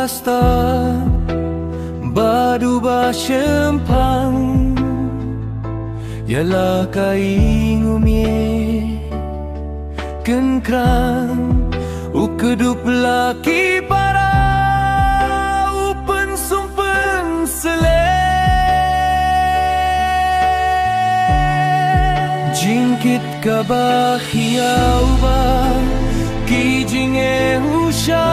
basta badu ba sempang yalah kaingumie kenkrang ukedup laki para upen sumpen sele jingkit kabahiau ba kijing usha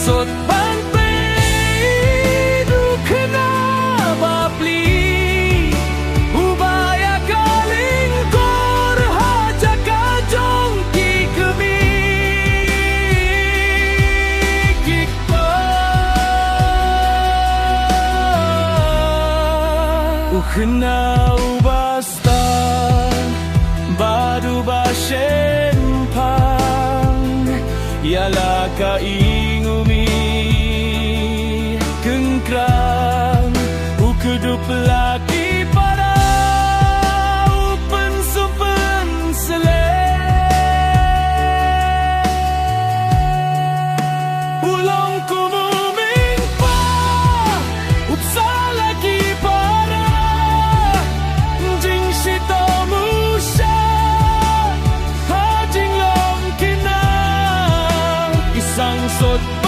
sốt ban pe du kena babli ubaya kaling kor haja kajong ki kemi kikpa ukena ubasta badu bashen pang yala kaingumi kengkrang ukedup laki para upen sumpen sele ulong kumuming pa upsa laki para jing sitamu sya hajing long kinang isang sot